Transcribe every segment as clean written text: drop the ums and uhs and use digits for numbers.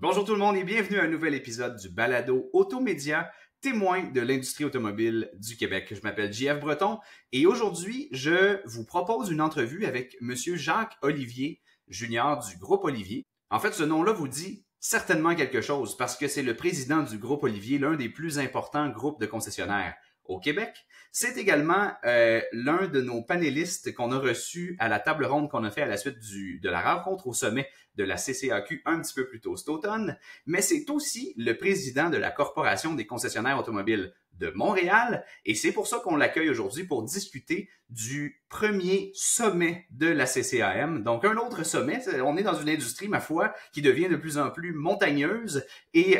Bonjour tout le monde et bienvenue à un nouvel épisode du balado Automédia, témoin de l'industrie automobile du Québec. Je m'appelle JF Breton et aujourd'hui, je vous propose une entrevue avec Monsieur Jacques Olivier, junior du Groupe Olivier. En fait, ce nom-là vous dit certainement quelque chose parce que c'est le président du Groupe Olivier, l'un des plus importants groupes de concessionnaires au Québec. C'est également l'un de nos panélistes qu'on a reçu à la table ronde qu'on a fait à la suite de la rencontre au sommet de la CCAQ un petit peu plus tôt cet automne, mais c'est aussi le président de la Corporation des concessionnaires automobiles de Montréal et c'est pour ça qu'on l'accueille aujourd'hui pour discuter du premier sommet de la CCAM. Donc un autre sommet, on est dans une industrie, ma foi, qui devient de plus en plus montagneuse et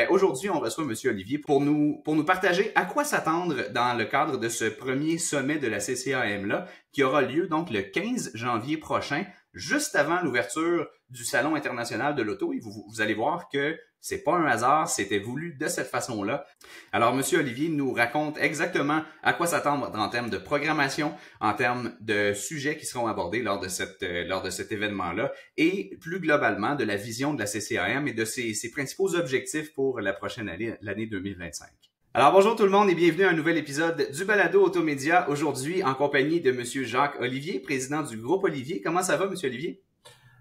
aujourd'hui on reçoit M. Olivier pour nous partager à quoi s'attendre dans le cadre de ce premier sommet de la CCAM-là qui aura lieu donc le 15 janvier prochain, juste avant l'ouverture du Salon international de l'auto. Et vous allez voir que c'est pas un hasard, c'était voulu de cette façon-là. Alors, Monsieur Olivier nous raconte exactement à quoi s'attendre en termes de programmation, en termes de sujets qui seront abordés lors de cet événement-là, et plus globalement de la vision de la CCAM et de ses principaux objectifs pour la prochaine année, l'année 2025. Alors bonjour tout le monde et bienvenue à un nouvel épisode du balado Automédia, aujourd'hui en compagnie de Monsieur Jacques Olivier, président du Groupe Olivier. Comment ça va, Monsieur Olivier?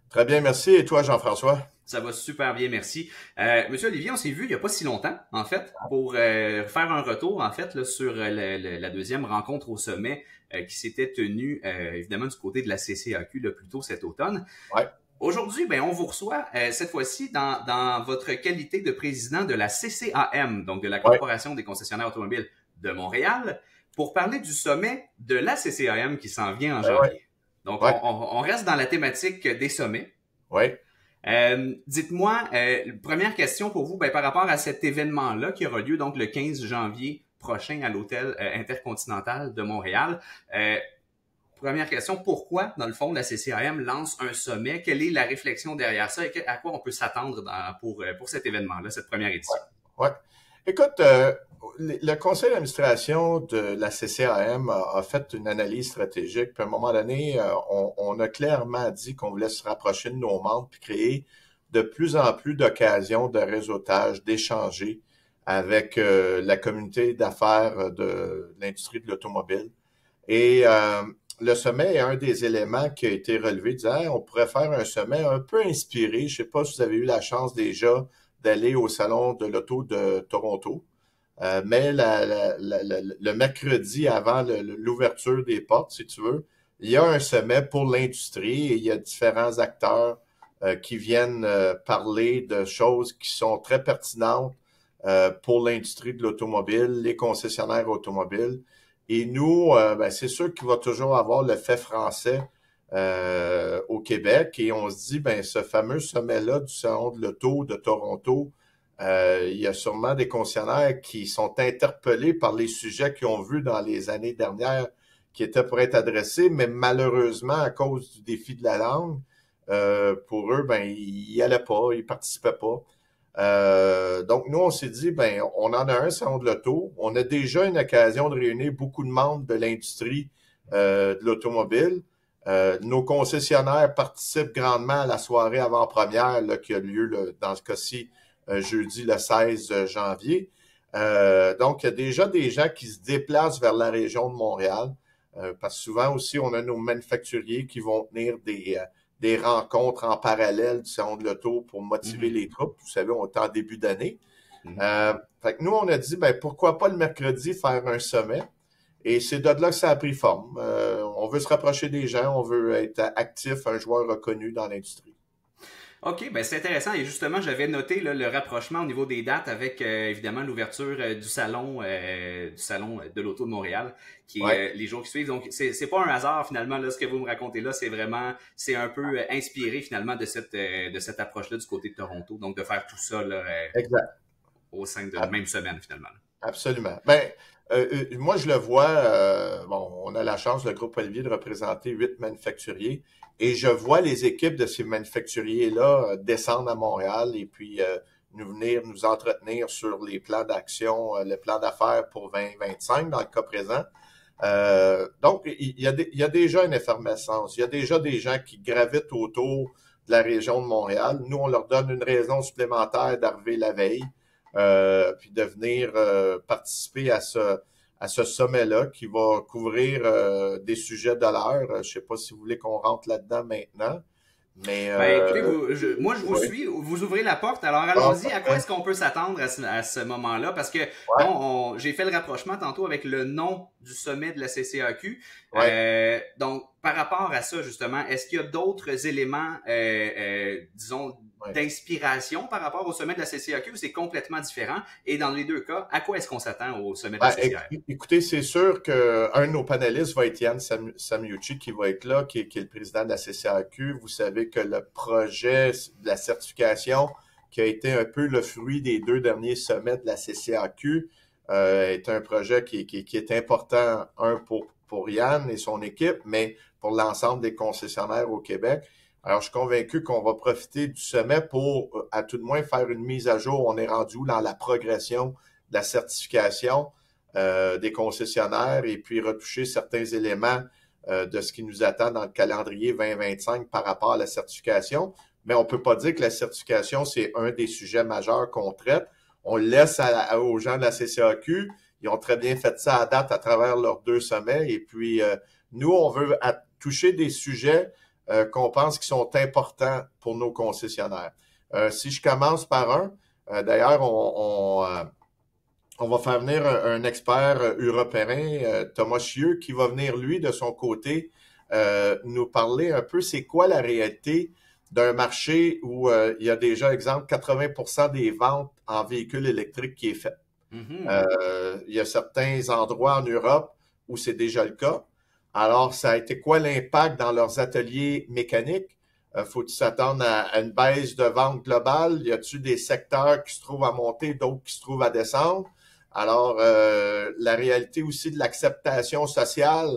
Très bien, merci. Et toi, Jean-François? Ça va super bien, merci. Monsieur Olivier, on s'est vu il n'y a pas si longtemps, en fait, pour faire un retour, en fait, là, sur la deuxième rencontre au sommet qui s'était tenue, évidemment, du côté de la CCAQ, là, plus tôt cet automne. Ouais. Aujourd'hui, on vous reçoit cette fois-ci dans votre qualité de président de la CCAM, donc de la Corporation des concessionnaires automobiles de Montréal, pour parler du sommet de la CCAM qui s'en vient en janvier. Donc, on reste dans la thématique des sommets. Oui. Dites-moi, première question pour vous, par rapport à cet événement-là qui aura lieu donc le 15 janvier prochain à l'Hôtel Intercontinental de Montréal. Première question, pourquoi, dans le fond, la CCAM lance un sommet? Quelle est la réflexion derrière ça et à quoi on peut s'attendre pour cet événement-là, cette première édition? Ouais. Écoute, le conseil d'administration de la CCAM a fait une analyse stratégique. Puis à un moment donné, on a clairement dit qu'on voulait se rapprocher de nos membres puis créer de plus en plus d'occasions de réseautage, d'échanger avec la communauté d'affaires de l'industrie de l'automobile. Et le sommet est un des éléments qui a été relevé, disant on pourrait faire un sommet un peu inspiré. Je ne sais pas si vous avez eu la chance déjà d'aller au Salon de l'auto de Toronto, mais le mercredi avant l'ouverture des portes, si tu veux, il y a un sommet pour l'industrie et il y a différents acteurs qui viennent parler de choses qui sont très pertinentes pour l'industrie de l'automobile, les concessionnaires automobiles. Et nous, c'est sûr qu'il va toujours avoir le fait français au Québec. Et on se dit, ce fameux sommet-là du Salon de l'auto de Toronto, il y a sûrement des concessionnaires qui sont interpellés par les sujets qu'ils ont vus dans les années dernières qui étaient pour être adressés, mais malheureusement, à cause du défi de la langue, pour eux, ils n'y allaient pas, ils participaient pas. Donc, nous, on s'est dit, on en a un salon de l'auto. On a déjà une occasion de réunir beaucoup de membres de l'industrie de l'automobile. Nos concessionnaires participent grandement à la soirée avant-première là, qui a lieu dans ce cas-ci jeudi le 16 janvier. Donc, il y a déjà des gens qui se déplacent vers la région de Montréal parce que souvent aussi, on a nos manufacturiers qui vont tenir des rencontres en parallèle du salon de l'auto pour motiver les troupes. Vous savez, on est en début d'année. Fait que nous, on a dit, pourquoi pas le mercredi faire un sommet? Et c'est de là que ça a pris forme. On veut se rapprocher des gens, on veut être actif, un joueur reconnu dans l'industrie. OK, c'est intéressant. Et justement, j'avais noté là, le rapprochement au niveau des dates avec évidemment l'ouverture du salon de l'auto de Montréal, qui est les jours qui suivent. Donc, c'est pas un hasard finalement là, ce que vous me racontez là. C'est un peu inspiré finalement de cette approche-là du côté de Toronto. Donc, de faire tout ça là, au sein de la même semaine finalement. Absolument. Moi, je le vois, on a la chance, le groupe Olivier, de représenter 8 manufacturiers et je vois les équipes de ces manufacturiers-là descendre à Montréal et puis venir nous entretenir sur les plans d'action, le plan d'affaires pour 2025 dans le cas présent. Donc, il y a déjà une effervescence. Il y a déjà des gens qui gravitent autour de la région de Montréal. Nous, on leur donne une raison supplémentaire d'arriver la veille, puis de venir participer à ce sommet-là qui va couvrir des sujets de l'heure. Je sais pas si vous voulez qu'on rentre là-dedans maintenant, mais Ben, écoutez, moi, je vous oui. suis. Vous ouvrez la porte. Alors, Ah, allons-y. À quoi parfait. est-ce qu'on peut s'attendre à ce moment-là? Parce que, Ouais, bon, j'ai fait le rapprochement tantôt avec le nom du sommet de la CCAQ. ouais. Donc, par rapport à ça, justement, est-ce qu'il y a d'autres éléments, disons, Ouais. d'inspiration par rapport au sommet de la CCAQ ou c'est complètement différent? Et dans les deux cas, à quoi est-ce qu'on s'attend au sommet de la Ben, CCAQ? écoutez, c'est sûr qu'un de nos panélistes va être Yann Samiucci qui va être là, qui est le président de la CCAQ. Vous savez que le projet de la certification, qui a été un peu le fruit des 2 derniers sommets de la CCAQ, est un projet qui est important, pour Yann et son équipe, mais pour l'ensemble des concessionnaires au Québec. Alors, je suis convaincu qu'on va profiter du sommet pour, à tout de moins, faire une mise à jour. On est rendu où dans la progression de la certification des concessionnaires et puis retoucher certains éléments de ce qui nous attend dans le calendrier 2025 par rapport à la certification. Mais on ne peut pas dire que la certification, c'est un des sujets majeurs qu'on traite. On le laisse aux gens de la CCAQ. Ils ont très bien fait ça à date à travers leurs 2 sommets. Et puis, nous, on veut toucher des sujets qu'on pense qui sont importants pour nos concessionnaires. Si je commence par d'ailleurs, on va faire venir un expert européen, Thomas Chieux, qui va venir, lui, de son côté, nous parler un peu c'est quoi la réalité d'un marché où il y a déjà, exemple, 80% des ventes en véhicules électriques qui est fait. Mm-hmm. Il y a certains endroits en Europe où c'est déjà le cas. Alors, ça a été quoi l'impact dans leurs ateliers mécaniques? Faut-il s'attendre à une baisse de vente globale? Y a-t-il des secteurs qui se trouvent à monter, d'autres qui se trouvent à descendre? Alors, la réalité aussi de l'acceptation sociale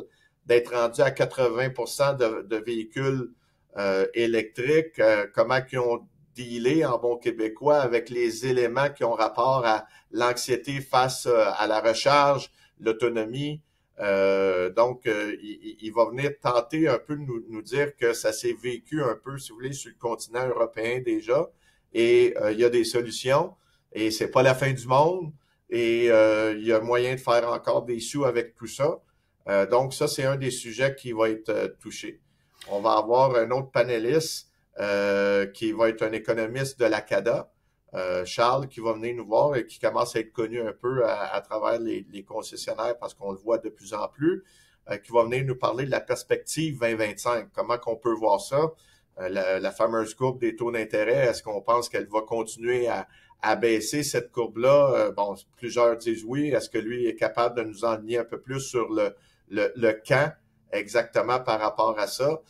d'être rendu à 80% de véhicules électriques, comment ils ont dealé en bon québécois avec les éléments qui ont rapport à l'anxiété face à la recharge, l'autonomie. Donc, il va venir tenter un peu de nous dire que ça s'est vécu un peu, si vous voulez, sur le continent européen déjà. Et il y a des solutions. Et c'est pas la fin du monde. Et il y a moyen de faire encore des sous avec tout ça. Donc, ça, c'est un des sujets qui va être touché. On va avoir un autre panéliste qui va être un économiste de l'ACADA, Charles, qui va venir nous voir et qui commence à être connu un peu à travers les concessionnaires parce qu'on le voit de plus en plus, qui va venir nous parler de la perspective 2025. Comment qu'on peut voir ça? La fameuse courbe des taux d'intérêt, est-ce qu'on pense qu'elle va continuer à baisser cette courbe-là? Bon, plusieurs disent oui. Est-ce que lui est capable de nous enligner un peu plus sur le quand exactement par rapport à ça?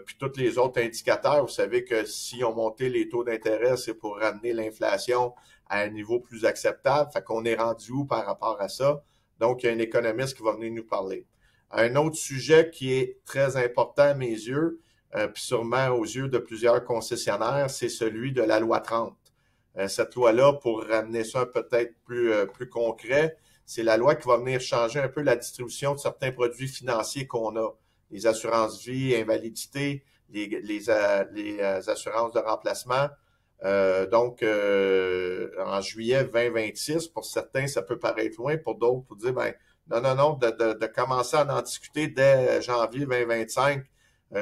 Puis tous les autres indicateurs, vous savez que si on montait les taux d'intérêt, c'est pour ramener l'inflation à un niveau plus acceptable. Fait qu'on est rendu où par rapport à ça? Donc, il y a un économiste qui va venir nous parler. Un autre sujet qui est très important à mes yeux, puis sûrement aux yeux de plusieurs concessionnaires, c'est celui de la loi 30. Cette loi-là, pour ramener ça peut-être plus concret, c'est la loi qui va venir changer un peu la distribution de certains produits financiers qu'on a. Les assurances vie, invalidité, les assurances de remplacement. Donc, en juillet 2026, pour certains, ça peut paraître loin. Pour d'autres, pour dire, ben, non, de commencer à en discuter dès janvier 2025,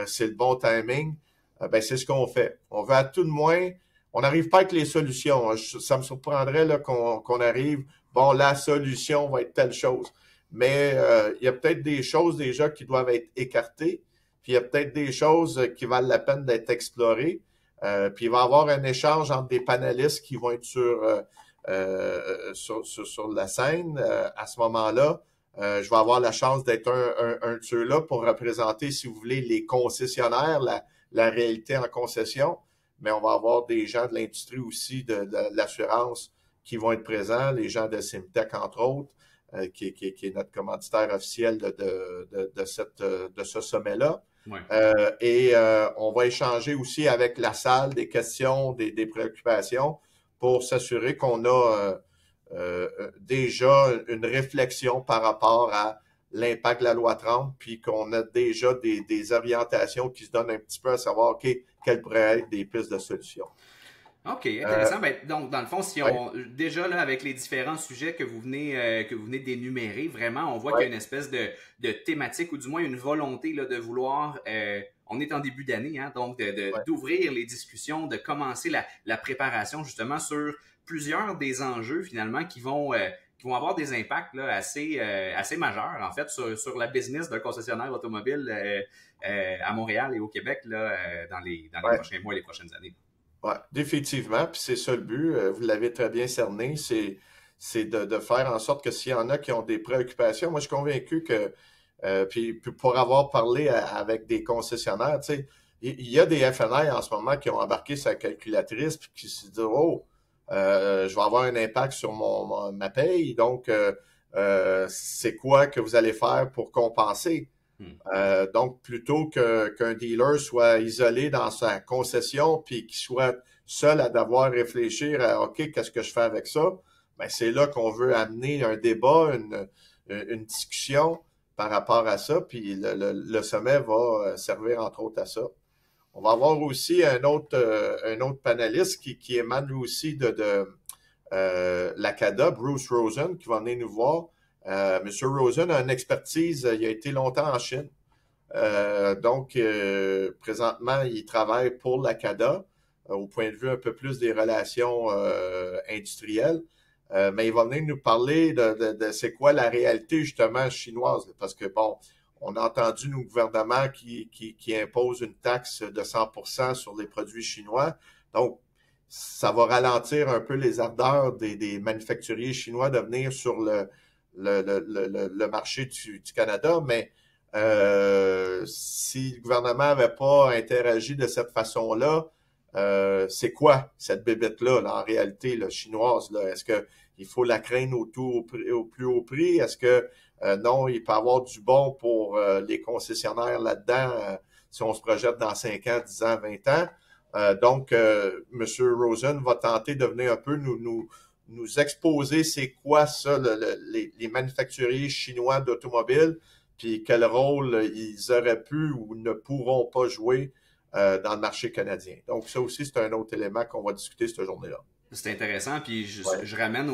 c'est le bon timing. Ben, c'est ce qu'on fait. On veut à tout de moins, on n'arrive pas avec les solutions. Ça me surprendrait là, qu'on arrive, bon, la solution va être telle chose. Mais il y a peut-être des choses déjà qui doivent être écartées, puis il y a peut-être des choses qui valent la peine d'être explorées. Puis il va y avoir un échange entre des panélistes qui vont être sur la scène à ce moment-là. Je vais avoir la chance d'être un de ceux-là pour représenter, si vous voulez, les concessionnaires, la réalité en concession. Mais on va avoir des gens de l'industrie aussi, de l'assurance qui vont être présents, les gens de Simtech, entre autres. Qui est notre commanditaire officiel de ce sommet-là. Ouais. On va échanger aussi avec la salle des questions, des préoccupations pour s'assurer qu'on a déjà une réflexion par rapport à l'impact de la loi 30, puis qu'on a déjà des orientations qui se donnent un petit peu à savoir, OK, quelles pourraient être des pistes de solutions. OK, intéressant. Ben, donc, dans le fond, si Ouais, on déjà là, avec les différents sujets que vous venez d'énumérer, vraiment, on voit qu'il y a ouais, une espèce de thématique ou du moins une volonté là, de vouloir. On est en début d'année, hein, donc ouais. d'ouvrir les discussions, de commencer la préparation justement sur plusieurs des enjeux finalement qui vont avoir des impacts là, assez majeurs en fait sur la business d'un concessionnaire automobile à Montréal et au Québec là, dans les Ouais. prochains mois et les prochaines années. Ouais, définitivement, puis c'est ça le but, vous l'avez très bien cerné, c'est de faire en sorte que s'il y en a qui ont des préoccupations, moi je suis convaincu que, puis pour avoir parlé avec des concessionnaires, tu sais, il y a des FNI en ce moment qui ont embarqué sa calculatrice, puis qui se disent, oh, je vais avoir un impact sur ma paye, donc c'est quoi que vous allez faire pour compenser? Hmm. Donc, plutôt qu'un dealer soit isolé dans sa concession puis qu'il soit seul à devoir réfléchir à OK, qu'est-ce que je fais avec ça? Ben, c'est là qu'on veut amener un débat, une discussion par rapport à ça, puis le sommet va servir entre autres à ça. On va avoir aussi un autre panéliste qui émane lui aussi de l'ACADA, Bruce Rosen, qui va venir nous voir. Monsieur Rosen a une expertise, il a été longtemps en Chine. Présentement, il travaille pour l'ACADA au point de vue un peu plus des relations industrielles. Mais il va venir nous parler de c'est quoi la réalité justement chinoise. Parce que, bon, on a entendu nos gouvernements qui imposent une taxe de 100% sur les produits chinois. Donc, ça va ralentir un peu les ardeurs des manufacturiers chinois de venir sur le marché du Canada, mais si le gouvernement n'avait pas interagi de cette façon-là, c'est quoi cette bébête-là, là, en réalité, là, chinoise? Là? Est-ce qu'il faut la craindre au plus haut prix? Est-ce que non, il peut y avoir du bon pour les concessionnaires là-dedans si on se projette dans 5 ans, 10 ans, 20 ans? M. Rosen va tenter de venir un peu nous exposer c'est quoi ça, les manufacturiers chinois d'automobiles, puis quel rôle ils auraient pu ou ne pourront pas jouer dans le marché canadien. Donc, ça aussi, c'est un autre élément qu'on va discuter cette journée-là. C'est intéressant, puis Ouais, je ramène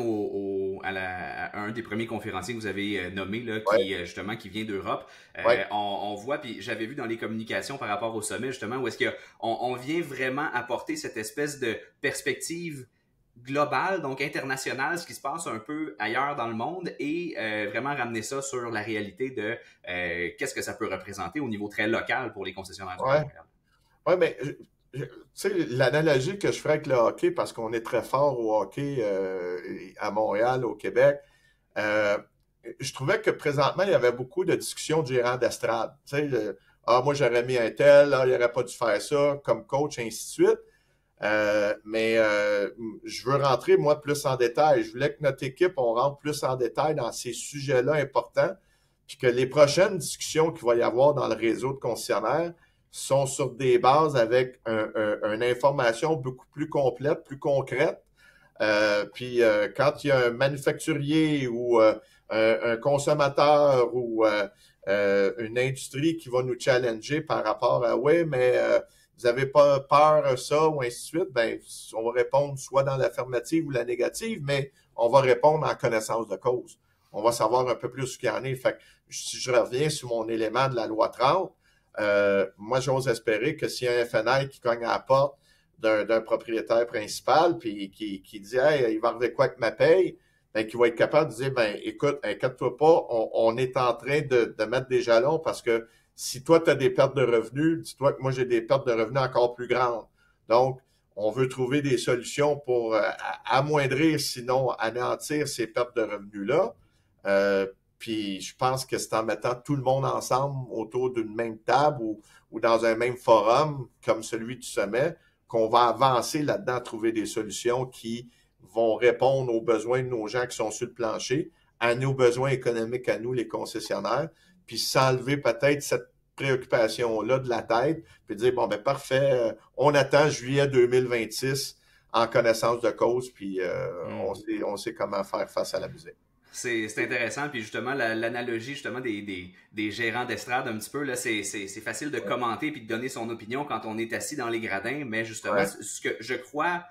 à un des premiers conférenciers que vous avez nommé, là, ouais, justement qui vient d'Europe. ouais, On voit, puis j'avais vu dans les communications par rapport au sommet, justement, où est-ce qu'on vient vraiment apporter cette espèce de perspective globale, donc internationale, ce qui se passe un peu ailleurs dans le monde, et vraiment ramener ça sur la réalité de qu'est-ce que ça peut représenter au niveau très local pour les concessionnaires auto à ouais. Montréal. Ouais, mais tu sais, l'analogie que je ferais avec le hockey, parce qu'on est très fort au hockey à Montréal, au Québec, euh, je trouvais que présentement, il y avait beaucoup de discussions de gérants d'estrade. Tu sais, ah, moi, j'aurais mis un tel, ah, il n'aurait pas dû faire ça comme coach, ainsi de suite. Je veux rentrer, moi, plus en détail. Je voulais que notre équipe, on rentre plus en détail dans ces sujets-là importants, puis que les prochaines discussions qu'il va y avoir dans le réseau de concessionnaires sont sur des bases avec une information beaucoup plus complète, plus concrète. Quand il y a un manufacturier ou un consommateur ou une industrie qui va nous challenger par rapport à oui, mais vous avez pas peur ça ou ainsi de suite, ben on va répondre soit dans l'affirmative ou la négative, mais on va répondre en connaissance de cause. On va savoir un peu plus ce qu'il y en est. Fait que si je reviens sur mon élément de la loi 30, moi j'ose espérer que s'il y a un FNI qui cogne à la porte d'un propriétaire principal, puis qui dit hey, il va arriver quoi avec ma paye, ben, qui va être capable de dire ben écoute, inquiète-toi pas, on est en train de mettre des jalons parce que si toi, tu as des pertes de revenus, dis-toi que moi, j'ai des pertes de revenus encore plus grandes. Donc, on veut trouver des solutions pour amoindrir, sinon anéantir ces pertes de revenus-là. Puis, je pense que c'est en mettant tout le monde ensemble autour d'une même table ou dans un même forum, comme celui du sommet, qu'on va avancer là-dedans, trouver des solutions qui vont répondre aux besoins de nos gens qui sont sur le plancher, à nos besoins économiques à nous, les concessionnaires, puis s'enlever peut-être cette préoccupation-là de la tête, puis dire, bon, ben parfait, on attend juillet 2026 en connaissance de cause, puis Hmm. on sait comment faire face à la musique. C'est intéressant, puis justement, l'analogie justement des gérants d'estrade, un petit peu, là, c'est facile de commenter puis de donner son opinion quand on est assis dans les gradins, mais justement, Ouais. ce que je crois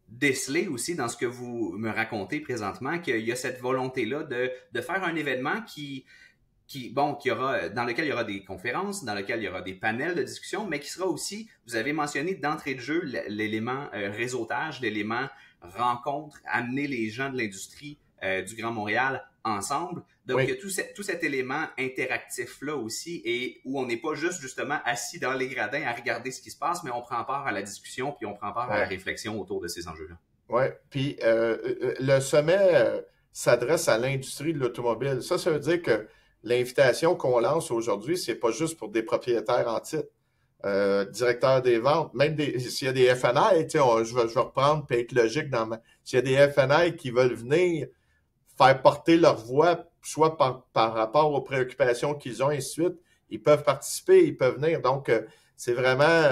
déceler aussi dans ce que vous me racontez présentement, qu'il y a cette volonté-là de faire un événement qui aura, dans lequel il y aura des conférences, dans lequel il y aura des panels de discussion, mais qui sera aussi, vous avez mentionné d'entrée de jeu l'élément réseautage, l'élément rencontre, amener les gens de l'industrie du Grand Montréal ensemble. Donc, il y a Oui, tout cet élément interactif-là aussi, et où on n'est pas juste justement assis dans les gradins à regarder ce qui se passe, mais on prend part à la discussion, puis on prend part à la ouais, réflexion autour de ces enjeux-là. ouais. Puis le sommet s'adresse à l'industrie de l'automobile. Ça veut dire que l'invitation qu'on lance aujourd'hui, c'est pas juste pour des propriétaires en titre, directeurs des ventes, même s'il y a des FNI, tu sais, je vais reprendre et être logique s'il y a des FNI qui veulent venir faire porter leur voix, soit par rapport aux préoccupations qu'ils ont, et ainsi de suite, ils peuvent participer, ils peuvent venir. Donc, c'est vraiment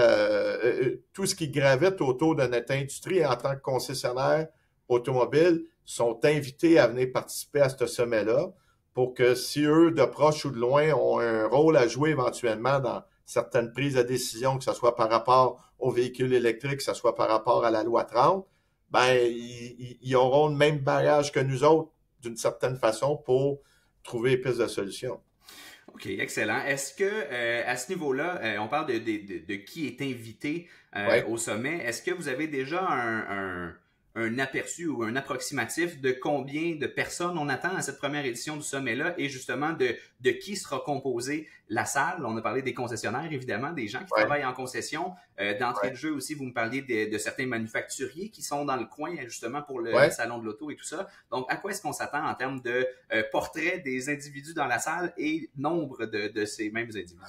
tout ce qui gravite autour de notre industrie en tant que concessionnaire automobile sont invités à venir participer à ce sommet-là pour que si eux, de proche ou de loin, ont un rôle à jouer éventuellement dans certaines prises de décision, que ce soit par rapport aux véhicules électriques, que ce soit par rapport à la loi 30, ben, ils auront le même bagage que nous autres d'une certaine façon pour trouver des pistes de solution. OK, excellent. Est-ce que à ce niveau-là, on parle de qui est invité Oui, au sommet. Est-ce que vous avez déjà un aperçu ou un approximatif de combien de personnes on attend à cette première édition du sommet-là et justement de qui sera composée la salle? On a parlé des concessionnaires, évidemment, des gens qui oui, travaillent en concession. D'entrée oui, de jeu aussi, vous me parliez de certains manufacturiers qui sont dans le coin justement pour le oui. salon de l'auto et tout ça. Donc, à quoi est-ce qu'on s'attend en termes de portrait des individus dans la salle et nombre de ces mêmes individus?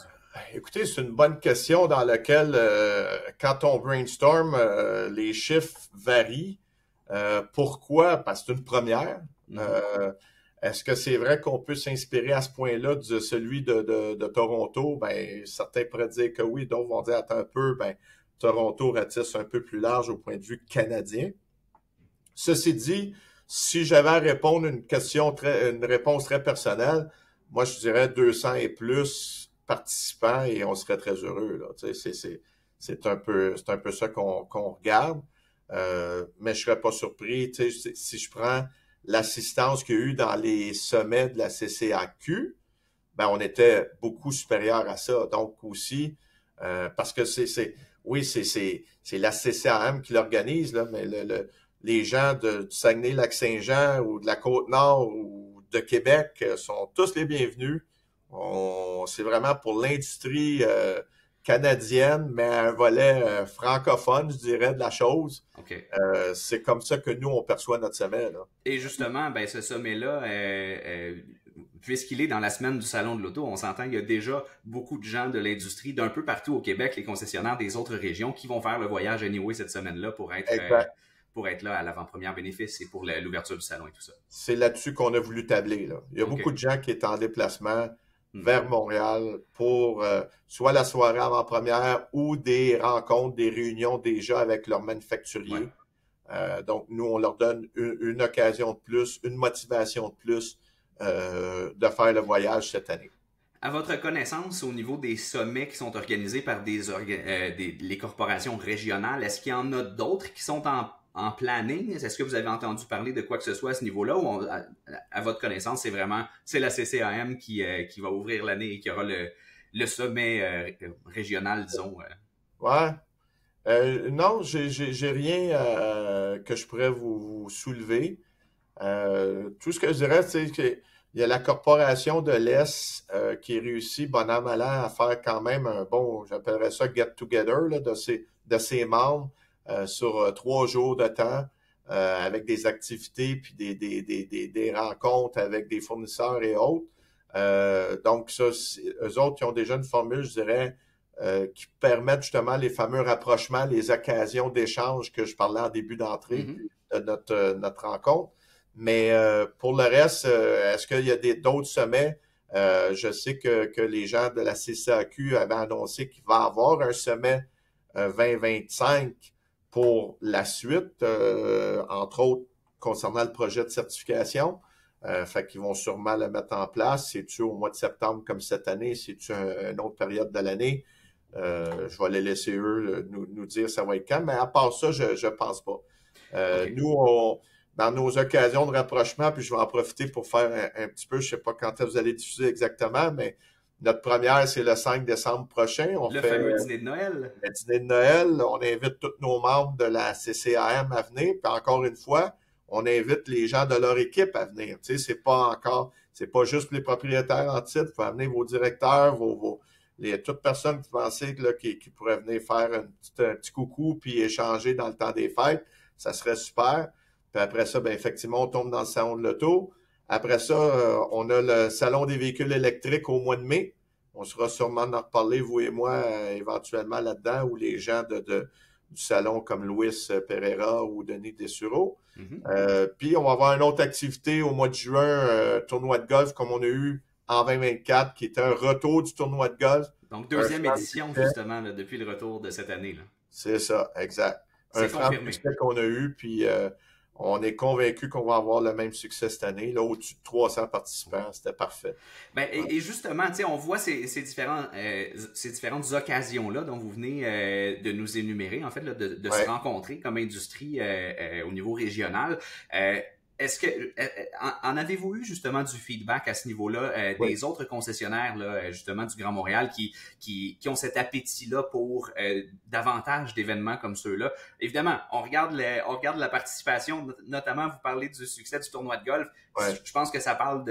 Écoutez, c'est une bonne question dans laquelle, quand on brainstorm, les chiffres varient. Pourquoi? Parce que c'est une première. Mhm. Euh, Est-ce que c'est vrai qu'on peut s'inspirer à ce point-là de celui de Toronto? Ben, certains pourraient dire que oui, d'autres vont dire, attends un peu, ben, Toronto ratisse un peu plus large au point de vue canadien. Ceci dit, si j'avais à répondre une réponse très personnelle, moi, je dirais 200 et plus participants et on serait très heureux, là. Tu sais, c'est un peu ça qu'on regarde. Mais je serais pas surpris, tu sais, si je prends l'assistance qu'il y a eu dans les sommets de la CCAQ, ben, on était beaucoup supérieur à ça. Donc, aussi, parce que oui, c'est la CCAM qui l'organise, là, mais les gens du Saguenay-Lac-Saint-Jean ou de la Côte-Nord ou de Québec sont tous les bienvenus. C'est vraiment pour l'industrie canadienne, mais un volet francophone, je dirais, de la chose. OK. C'est comme ça que nous, on perçoit notre sommet, là. Et justement, ben, ce sommet-là, puisqu'il est dans la semaine du Salon de l'Auto, on s'entend qu'il y a déjà beaucoup de gens de l'industrie d'un peu partout au Québec, les concessionnaires des autres régions, qui vont faire le voyage anyway cette semaine-là Exact. pour être là à l'avant-première bénéfice et pour l'ouverture du salon et tout ça. C'est là-dessus qu'on a voulu tabler, là. Il y a OK. beaucoup de gens qui étaient en déplacement Hmm. vers Montréal pour soit la soirée avant-première ou des rencontres, des réunions déjà avec leurs Ouais. manufacturiers. Donc, nous, on leur donne une occasion de plus, une motivation de plus de faire le voyage cette année. À votre connaissance, au niveau des sommets qui sont organisés par les corporations régionales, est-ce qu'il y en a d'autres qui sont en planning? Est-ce que vous avez entendu parler de quoi que ce soit à ce niveau-là? Ou à votre connaissance, c'est la CCAM qui va ouvrir l'année et qui aura le sommet régional, disons. Ouais. Non, j'ai rien que je pourrais vous soulever. Tout ce que je dirais, c'est qu'il y a la corporation de l'Est qui réussit, bon an, mal an, à faire quand même un bon, j'appellerais ça get-together là, de ses membres sur 3 jours de temps avec des activités puis des rencontres avec des fournisseurs et autres. Donc, ça, eux autres, qui ont déjà une formule, je dirais, qui permettent justement les fameux rapprochements, les occasions d'échange que je parlais en début d'entrée Mhm. de notre rencontre. Mais pour le reste, est-ce qu'il y a d'autres sommets? Je sais que les gens de la CCAQ avaient annoncé qu'il va y avoir un sommet 2025 pour la suite, entre autres concernant le projet de certification. Fait qu'ils vont sûrement le mettre en place. C'est-tu au mois de septembre comme cette année? C'est-tu une autre période de l'année? Je vais les laisser eux nous dire ça va être quand. Mais à part ça, je pense pas. OK. Nous, dans nos occasions de rapprochement, puis je vais en profiter pour faire un petit peu, je sais pas quand vous allez diffuser exactement, mais notre première, c'est le 5 décembre prochain. On Le fait fameux dîner de Noël. le dîner de Noël. On invite tous nos membres de la CCAM à venir. Puis encore une fois, on invite les gens de leur équipe à venir. Tu sais, c'est pas juste les propriétaires en titre. Il faut amener vos directeurs, toute personne qui pensait là, qui pourrait venir faire un petit coucou puis échanger dans le temps des fêtes. Ça serait super. Puis après ça, ben effectivement, on tombe dans le salon de l'auto. Après ça, on a le salon des véhicules électriques au mois de mai. On sera sûrement en reparler, vous et moi, éventuellement là-dedans, ou les gens du salon comme Luis Pereira ou Denis Dessureau. Puis on va avoir une autre activité au mois de juin, tournoi de golf comme on a eu en 2024, qui est un retour du tournoi de golf. Donc, deuxième édition, justement, là, depuis le retour de cette année. Là. C'est ça, exact. C'est franc confirmé. succès qu'on a eu, puis on est convaincu qu'on va avoir le même succès cette année, là, au-dessus de 300 participants. C'était parfait. Ben, et justement, tu sais, on voit ces différentes occasions-là dont vous venez de nous énumérer, en fait, là, de se rencontrer comme industrie au niveau régional. Est-ce que en avez-vous eu justement du feedback à ce niveau-là des autres concessionnaires là, justement du Grand Montréal qui ont cet appétit-là pour davantage d'événements comme ceux-là? Évidemment, on regarde la participation, notamment vous parlez du succès du tournoi de golf. Je pense que ça parle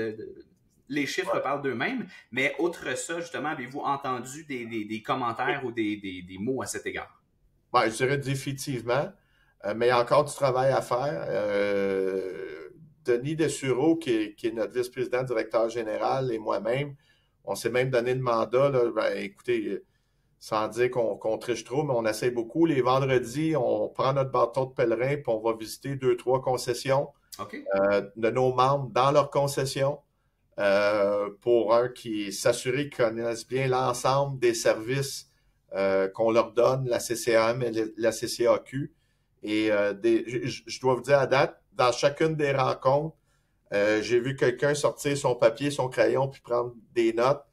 les chiffres parlent d'eux-mêmes, mais outre ça, justement, avez-vous entendu des commentaires ou des mots à cet égard? Ben, je dirais définitivement. Mais il y a encore du travail à faire. Denis Dessureau, qui est notre vice-président directeur général, et moi-même, on s'est même donné le mandat, là, ben, écoutez, sans dire qu'on triche trop, mais on essaie beaucoup. Les vendredis, on prend notre bâton de pèlerin puis on va visiter 2-3 concessions de nos membres dans leurs concessions pour s'assurer qu'ils connaissent bien l'ensemble des services qu'on leur donne, la CCAM et la CCAQ. Et je dois vous dire à date, dans chacune des rencontres, j'ai vu quelqu'un sortir son papier, son crayon, puis prendre des notes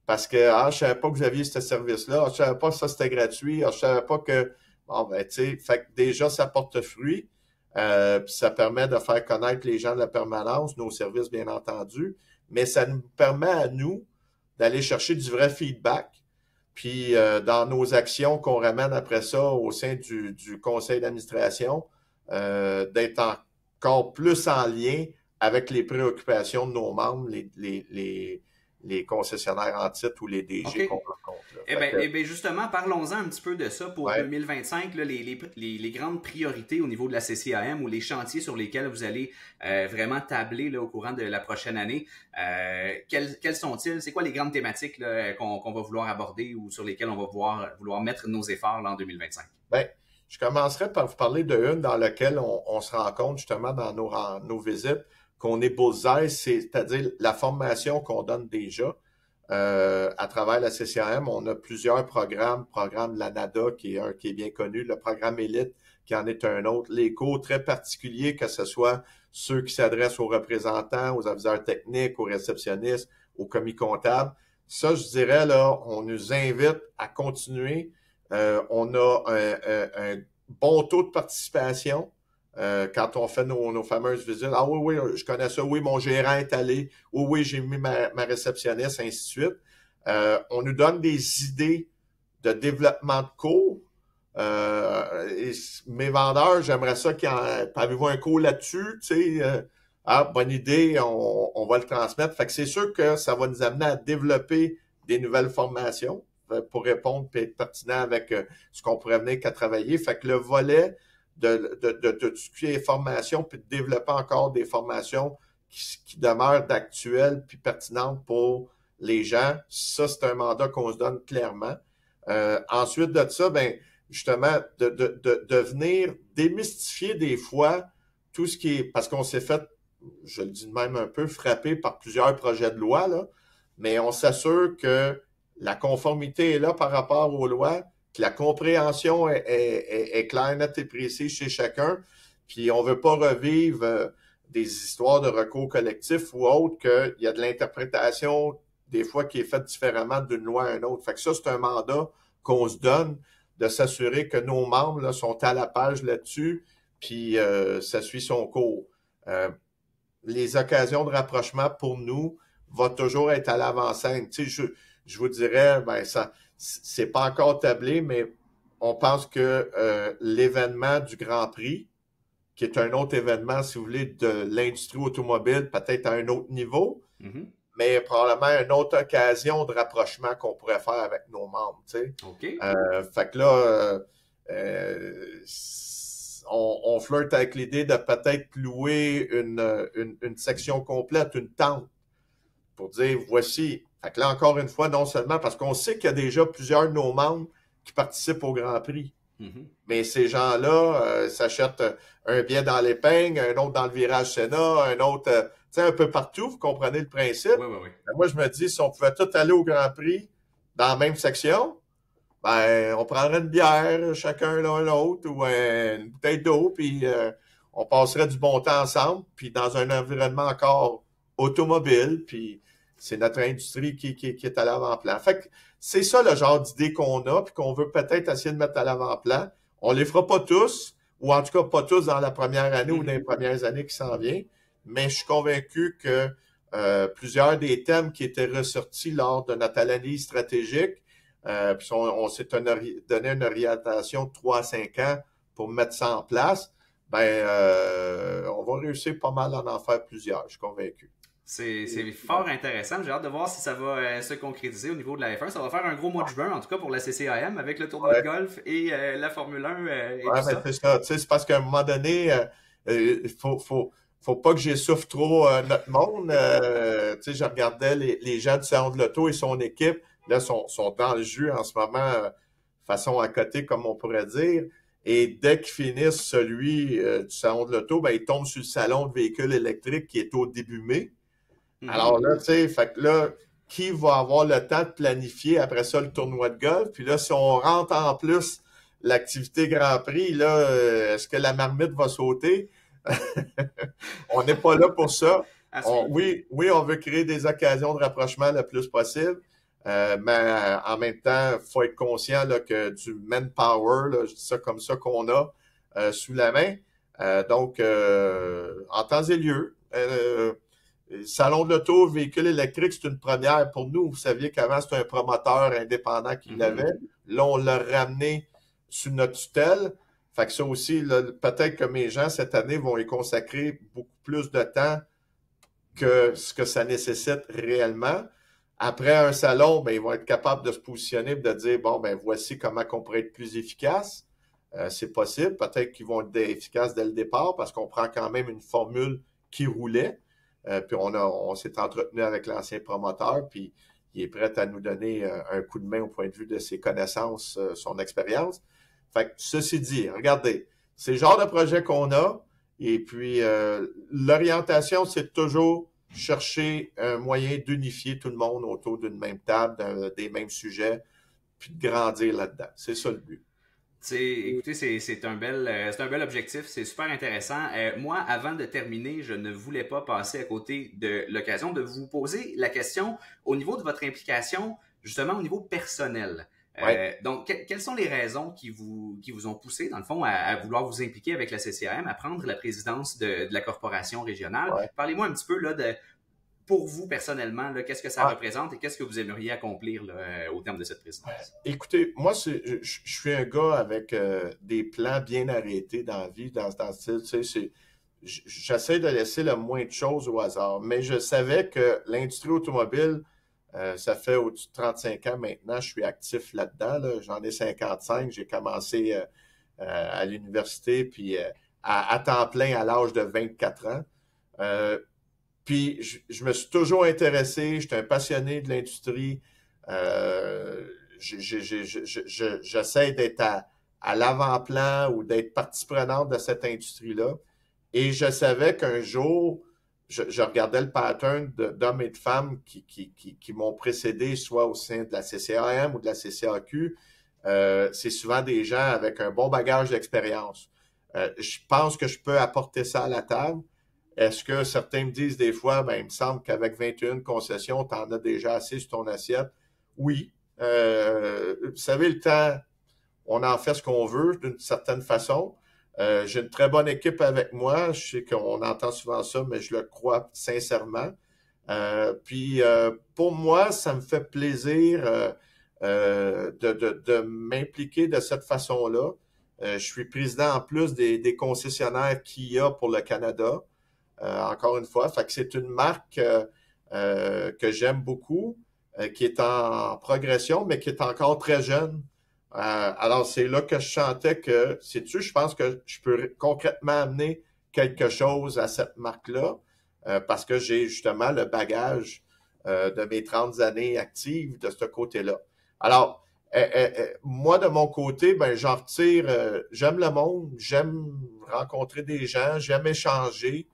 parce que je savais pas que vous aviez ce service-là, je savais pas que ça c'était gratuit, je savais pas que bon ben tu sais, fait que déjà ça porte fruit, puis ça permet de faire connaître les gens de la permanence, nos services bien entendu, mais ça nous permet à nous d'aller chercher du vrai feedback. Puis dans nos actions qu'on ramène après ça au sein du conseil d'administration, d'être encore plus en lien avec les préoccupations de nos membres, les concessionnaires en titre ou les DG qu'on rencontre. Eh bien, justement, parlons-en un petit peu de ça pour 2025, là, les grandes priorités au niveau de la CCAM ou les chantiers sur lesquels vous allez vraiment tabler là, au courant de la prochaine année. Quels sont-ils? C'est quoi les grandes thématiques là, qu'on va vouloir aborder ou sur lesquelles on va vouloir mettre nos efforts là, en 2025? Bien, je commencerai par vous parler d'une dans laquelle on se rend compte justement dans nos visites qu'on est bullseye, c'est-à-dire la formation qu'on donne déjà. À travers la CCAM, on a plusieurs programmes de l'ANADA qui est bien connu, le programme Élite qui en est un autre, les cours très particuliers, que ce soit ceux qui s'adressent aux représentants, aux aviseurs techniques, aux réceptionnistes, aux commis comptables. Ça, je dirais, là, on nous invite à continuer. On a un bon taux de participation. Quand on fait nos fameuses visites, ah oui, je connais ça, oui, mon gérant est allé, oui, j'ai mis ma réceptionniste, ainsi de suite. On nous donne des idées de développement de cours. Et mes vendeurs, j'aimerais ça avez-vous un cours là-dessus, tu sais, bonne idée, on va le transmettre. Fait que c'est sûr que ça va nous amener à développer des nouvelles formations pour répondre et être pertinent avec ce qu'on pourrait venir qu'à travailler. Fait que le volet de tout ce qui est formation, puis de développer encore des formations qui demeurent d'actuelles puis pertinentes pour les gens. Ça, c'est un mandat qu'on se donne clairement. Ensuite de ça, ben justement, de venir démystifier des fois tout ce qui est... Parce qu'on s'est fait, je le dis de même un peu, frapper par plusieurs projets de loi, là, mais on s'assure que la conformité est là par rapport aux lois, que la compréhension est claire, nette et précise chez chacun, Puis on veut pas revivre des histoires de recours collectifs ou autres, qu'il y a de l'interprétation des fois qui est faite différemment d'une loi à une autre. Fait que ça, c'est un mandat qu'on se donne de s'assurer que nos membres là, sont à la page là-dessus, puis ça suit son cours. Les occasions de rapprochement pour nous vont toujours être à l'avant-scène. Tu sais, je vous dirais, ben ça, c'est pas encore tablé, mais on pense que l'événement du Grand Prix, qui est un autre événement, si vous voulez, de l'industrie automobile, peut-être à un autre niveau, mais probablement une autre occasion de rapprochement qu'on pourrait faire avec nos membres, tu sais. OK. Fait que là, on flirte avec l'idée de peut-être louer une section complète, une tente, pour dire, voici. Fait que là, encore une fois, non seulement parce qu'on sait qu'il y a déjà plusieurs de nos membres qui participent au Grand Prix. Mais ces gens-là s'achètent un billet dans l'épingle, un autre dans le virage Sénat, un autre, tu sais, un peu partout, vous comprenez le principe? Oui. Moi, je me dis, si on pouvait tous aller au Grand Prix dans la même section, ben, on prendrait une bière, chacun l'un l'autre, ou une bouteille d'eau, puis on passerait du bon temps ensemble, puis dans un environnement encore automobile, puis c'est notre industrie qui est à l'avant-plan. Fait que c'est ça le genre d'idée qu'on a, puis qu'on veut peut-être essayer de mettre à l'avant-plan. On les fera pas tous, ou en tout cas pas tous dans la première année ou dans les premières années qui s'en viennent, mais je suis convaincu que plusieurs des thèmes qui étaient ressortis lors de notre analyse stratégique, puis on s'est donné une orientation de 3 à 5 ans pour mettre ça en place, ben on va réussir pas mal à en faire plusieurs, je suis convaincu. C'est fort intéressant. J'ai hâte de voir si ça va se concrétiser au niveau de la F1. Ça va faire un gros mois de juin, en tout cas pour la CCAM, avec le tournoi de golf et la Formule 1 et tout ça. C'est ça. Tu sais, c'est parce qu'à un moment donné, faut pas que j'essouffle trop notre monde. Tu sais, je regardais les gens du salon de l'auto et son équipe. Là, sont dans le jus en ce moment, façon à côté, comme on pourrait dire. Et dès qu'ils finissent celui du salon de l'auto, ben, ils tombent sur le salon de véhicules électriques qui est au début mai. Alors là, tu sais, fait que là, qui va avoir le temps de planifier après ça le tournoi de golf? Puis là, si on rentre en plus l'activité Grand Prix, là, est-ce que la marmite va sauter? On n'est pas là pour ça. Oui, on veut créer des occasions de rapprochement le plus possible, mais en même temps, il faut être conscient là, que du manpower, là, je dis ça comme ça, qu'on a sous la main. Donc, en temps et lieu, Salon de l'auto, véhicule électrique, c'est une première pour nous. Vous saviez qu'avant, c'était un promoteur indépendant qui l'avait. Là, on l'a ramené sous notre tutelle. Fait que ça aussi, peut-être que mes gens, cette année, vont y consacrer beaucoup plus de temps que ce que ça nécessite réellement. Après un salon, ben, ils vont être capables de se positionner et de dire, bon, ben, voici comment on pourrait être plus efficace. C'est possible. Peut-être qu'ils vont être efficaces dès le départ parce qu'on prend quand même une formule qui roulait. Puis on s'est entretenu avec l'ancien promoteur, puis il est prêt à nous donner un coup de main au point de vue de ses connaissances, son expérience. Fait que ceci dit, regardez, c'est le genre de projet qu'on a, et puis l'orientation, c'est toujours chercher un moyen d'unifier tout le monde autour d'une même table, des mêmes sujets, puis de grandir là-dedans. C'est ça le but. Écoutez, c'est un bel objectif, c'est super intéressant. Moi, avant de terminer, je ne voulais pas passer à côté de l'occasion de vous poser la question au niveau de votre implication, justement au niveau personnel. Donc, quelles sont les raisons qui vous ont poussé, dans le fond, à vouloir vous impliquer avec la CCAM, à prendre la présidence de la corporation régionale? Parlez-moi un petit peu là, pour vous, personnellement, qu'est-ce que ça représente et qu'est-ce que vous aimeriez accomplir là, au terme de cette présidence? Écoutez, moi, je suis un gars avec des plans bien arrêtés dans la vie, dans ce style. Tu sais, j'essaie de laisser le moins de choses au hasard, mais je savais que l'industrie automobile, ça fait au-dessus de 35 ans maintenant, je suis actif là-dedans. Là. J'en ai 55, j'ai commencé à l'université, puis à temps plein à l'âge de 24 ans. Puis, je me suis toujours intéressé, j'étais un passionné de l'industrie. J'essaie d'être à l'avant-plan ou d'être partie prenante de cette industrie-là. Et je savais qu'un jour, je regardais le pattern d'hommes et de femmes qui m'ont précédé, soit au sein de la CCAM ou de la CCAQ. C'est souvent des gens avec un bon bagage d'expérience. Je pense que je peux apporter ça à la table. Est-ce que certains me disent des fois, ben, il me semble qu'avec 21 concessions, tu en as déjà assez sur ton assiette? Oui. Vous savez, le temps, on en fait ce qu'on veut d'une certaine façon. J'ai une très bonne équipe avec moi. Je sais qu'on entend souvent ça, mais je le crois sincèrement. Puis pour moi, ça me fait plaisir de m'impliquer de cette façon-là. Je suis président en plus des concessionnaires Kia pour le Canada. Encore une fois, fait que c'est une marque que j'aime beaucoup, qui est en progression, mais qui est encore très jeune. Alors, c'est là que je sentais que, sais-tu, je pense que je peux concrètement amener quelque chose à cette marque-là, parce que j'ai justement le bagage de mes 30 années actives de ce côté-là. Alors, moi, de mon côté, ben, j'en retire, j'aime le monde, j'aime rencontrer des gens, j'aime échanger.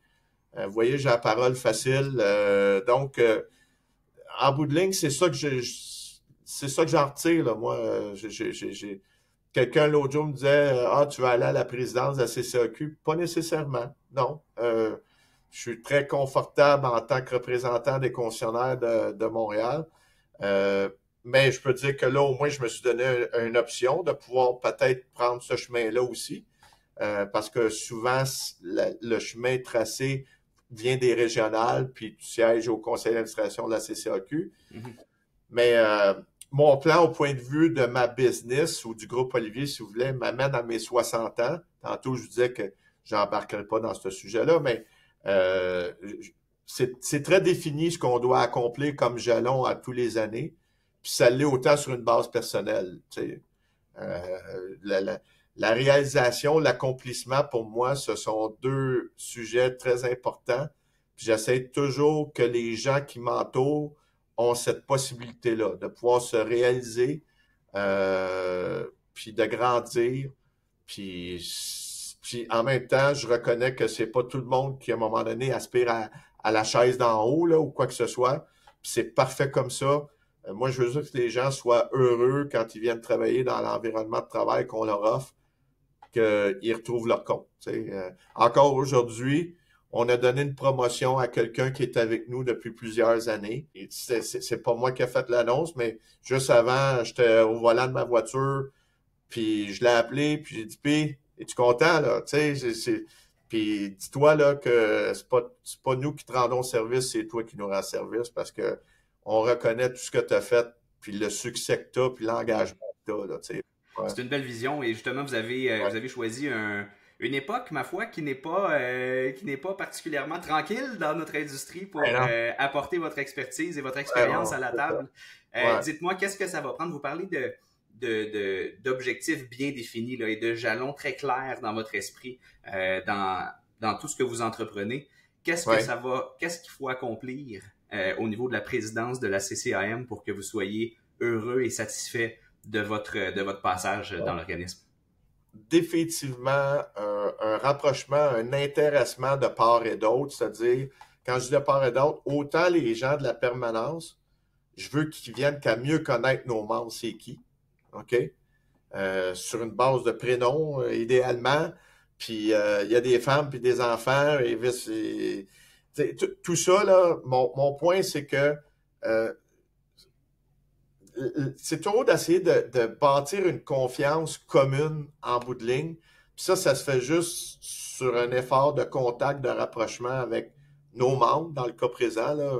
Vous voyez, j'ai la parole facile. En bout de ligne, c'est ça que j'en retire, là. Moi, quelqu'un l'autre jour me disait, ah, tu vas aller à la présidence de la CCAQ. Pas nécessairement, non. Je suis très confortable en tant que représentant des concessionnaires de Montréal. Mais je peux dire que là, au moins, je me suis donné une option de pouvoir peut-être prendre ce chemin-là aussi. Parce que souvent, le chemin tracé vient des régionales, puis tu sièges au conseil d'administration de la CCAQ. Mm-hmm. Mais mon plan au point de vue de ma business ou du groupe Olivier, si vous voulez, m'amène à mes 60 ans. Tantôt, je vous disais que j'embarquerai pas dans ce sujet-là, mais c'est très défini ce qu'on doit accomplir comme jalon à tous les années. Puis ça l'est autant sur une base personnelle. Tu sais. La réalisation, l'accomplissement, pour moi, ce sont deux sujets très importants. Puis j'essaie toujours que les gens qui m'entourent ont cette possibilité-là, de pouvoir se réaliser, puis de grandir. Puis en même temps, je reconnais que c'est pas tout le monde qui, à un moment donné, aspire à la chaise d'en haut, là, ou quoi que ce soit. Puis c'est parfait comme ça. Moi, je veux juste que les gens soient heureux quand ils viennent travailler dans l'environnement de travail qu'on leur offre, qu'ils retrouvent leur compte. Encore aujourd'hui, on a donné une promotion à quelqu'un qui est avec nous depuis plusieurs années. Et c'est pas moi qui ai fait l'annonce, mais juste avant, j'étais au volant de ma voiture, puis je l'ai appelé, puis j'ai dit, puis, es-tu content, là? Puis dis-toi là que c'est pas nous qui te rendons service, c'est toi qui nous rends service, parce que on reconnaît tout ce que tu as fait, puis le succès que tu as, puis l'engagement que tu as, là, tu sais. Ouais. C'est une belle vision, et justement, vous avez choisi une époque, ma foi, qui n'est pas particulièrement tranquille dans notre industrie pour apporter votre expertise et votre expérience à la table. Dites-moi, qu'est-ce que ça va prendre? Vous parlez d'objectifs bien définis là, et de jalons très clairs dans votre esprit, dans tout ce que vous entreprenez. Qu'est-ce qu'il faut accomplir au niveau de la présidence de la CCAM pour que vous soyez heureux et satisfait de votre passage dans l'organisme? Définitivement un rapprochement, un intéressement de part et d'autre, c'est-à-dire, quand je dis de part et d'autre, autant les gens de la permanence, je veux qu'ils viennent qu'à mieux connaître nos membres, c'est qui, OK? Sur une base de prénoms, idéalement, puis il y a des femmes puis des enfants, et tout ça, là, mon point, c'est que c'est toujours d'essayer de bâtir une confiance commune en bout de ligne. Puis ça se fait juste sur un effort de contact, de rapprochement avec nos membres, dans le cas présent, là,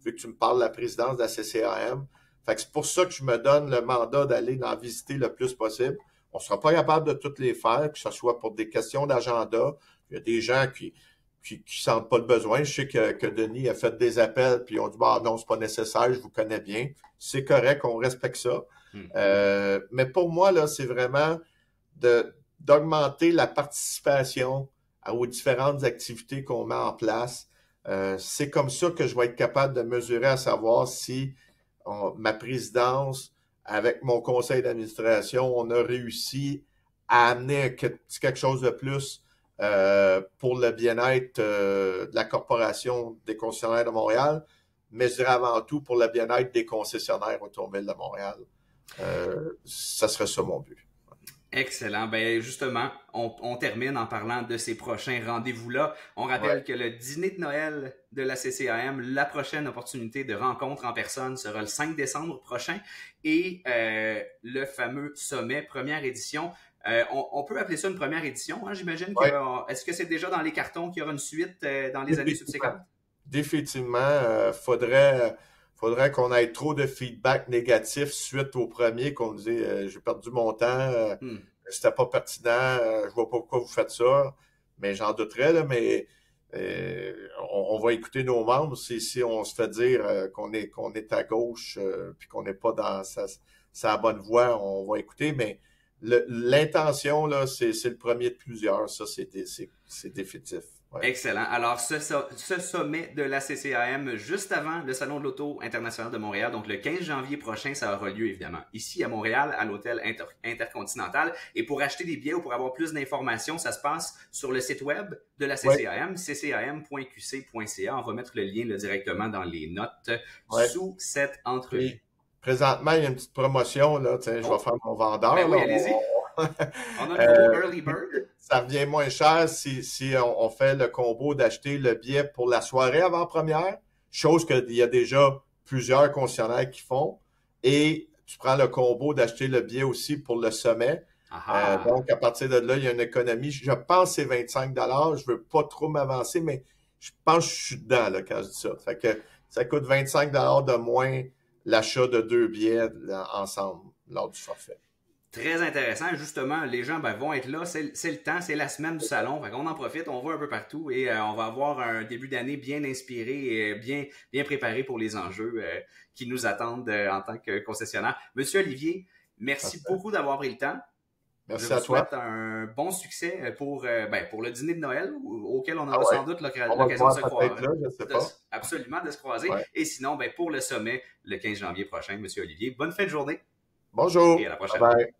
vu que tu me parles de la présidence de la CCAM. Fait que c'est pour ça que je me donne le mandat d'aller en visiter le plus possible. On ne sera pas capable de toutes les faire, que ce soit pour des questions d'agenda. Il y a des gens qui sentent pas le besoin. Je sais que Denis a fait des appels, puis on dit, bah non, c'est pas nécessaire, je vous connais bien. C'est correct, on respecte ça. Mais pour moi, là, c'est vraiment d'augmenter la participation aux différentes activités qu'on met en place. C'est comme ça que je vais être capable de mesurer à savoir si ma présidence, avec mon conseil d'administration, on a réussi à amener quelque chose de plus pour le bien-être de la Corporation des concessionnaires de Montréal, mais je dirais avant tout pour le bien-être des concessionnaires automobiles de Montréal. Ça serait ça mon but. Excellent. Ben justement, on termine en parlant de ces prochains rendez-vous-là. On rappelle que le dîner de Noël de la CCAM, la prochaine opportunité de rencontre en personne sera le 5 décembre prochain et le fameux sommet première édition. On peut appeler ça une première édition, hein, j'imagine. Ouais. Est-ce que c'est déjà dans les cartons qu'il y aura une suite dans les années subséquentes? Définitivement, faudrait qu'on ait trop de feedback négatif suite au premier qu'on disait j'ai perdu mon temps, c'était pas pertinent, je vois pas pourquoi vous faites ça, mais j'en douterais, là, mais on va écouter nos membres si on se fait dire qu'on est à gauche puis qu'on n'est pas dans sa bonne voie, on va écouter, mais l'intention, là, c'est le premier de plusieurs, ça, c'est définitif. Ouais. Excellent. Alors, ce sommet de la CCAM, juste avant le Salon de l'Auto international de Montréal, donc le 15 janvier prochain, ça aura lieu, évidemment, ici à Montréal, à l'hôtel Intercontinental. Et pour acheter des billets ou pour avoir plus d'informations, ça se passe sur le site web de la CCAM, ccam.qc.ca. On va mettre le lien là, directement dans les notes sous cette entrevue. Et présentement, il y a une petite promotion, là, je vais faire mon vendeur. Ben oui, allez-y. On a le nouveau Early Bird. Ça revient moins cher si on fait le combo d'acheter le billet pour la soirée avant-première, chose qu'il y a déjà plusieurs concessionnaires qui font, et tu prends le combo d'acheter le billet aussi pour le sommet. Donc, à partir de là, il y a une économie. Je pense que c'est 25 $. Je veux pas trop m'avancer, mais je pense que je suis dedans là, quand je dis ça. Fait que ça coûte 25 $ de moins l'achat de 2 billets ensemble lors du forfait. Très intéressant. Justement, les gens vont être là. C'est le temps, c'est la semaine du salon. Fait qu'on en profite, on va un peu partout et on va avoir un début d'année bien inspiré et bien préparé pour les enjeux qui nous attendent en tant que concessionnaire. Monsieur Olivier, merci beaucoup d'avoir pris le temps. Merci à toi. Je vous souhaite un bon succès pour le dîner de Noël auquel on aura sans doute l'occasion de se croiser. Absolument, de se croiser. Ouais. Et sinon, pour le sommet, le 15 janvier prochain, Monsieur Olivier, bonne fin de journée. Bonjour. Et à la prochaine. Bye bye.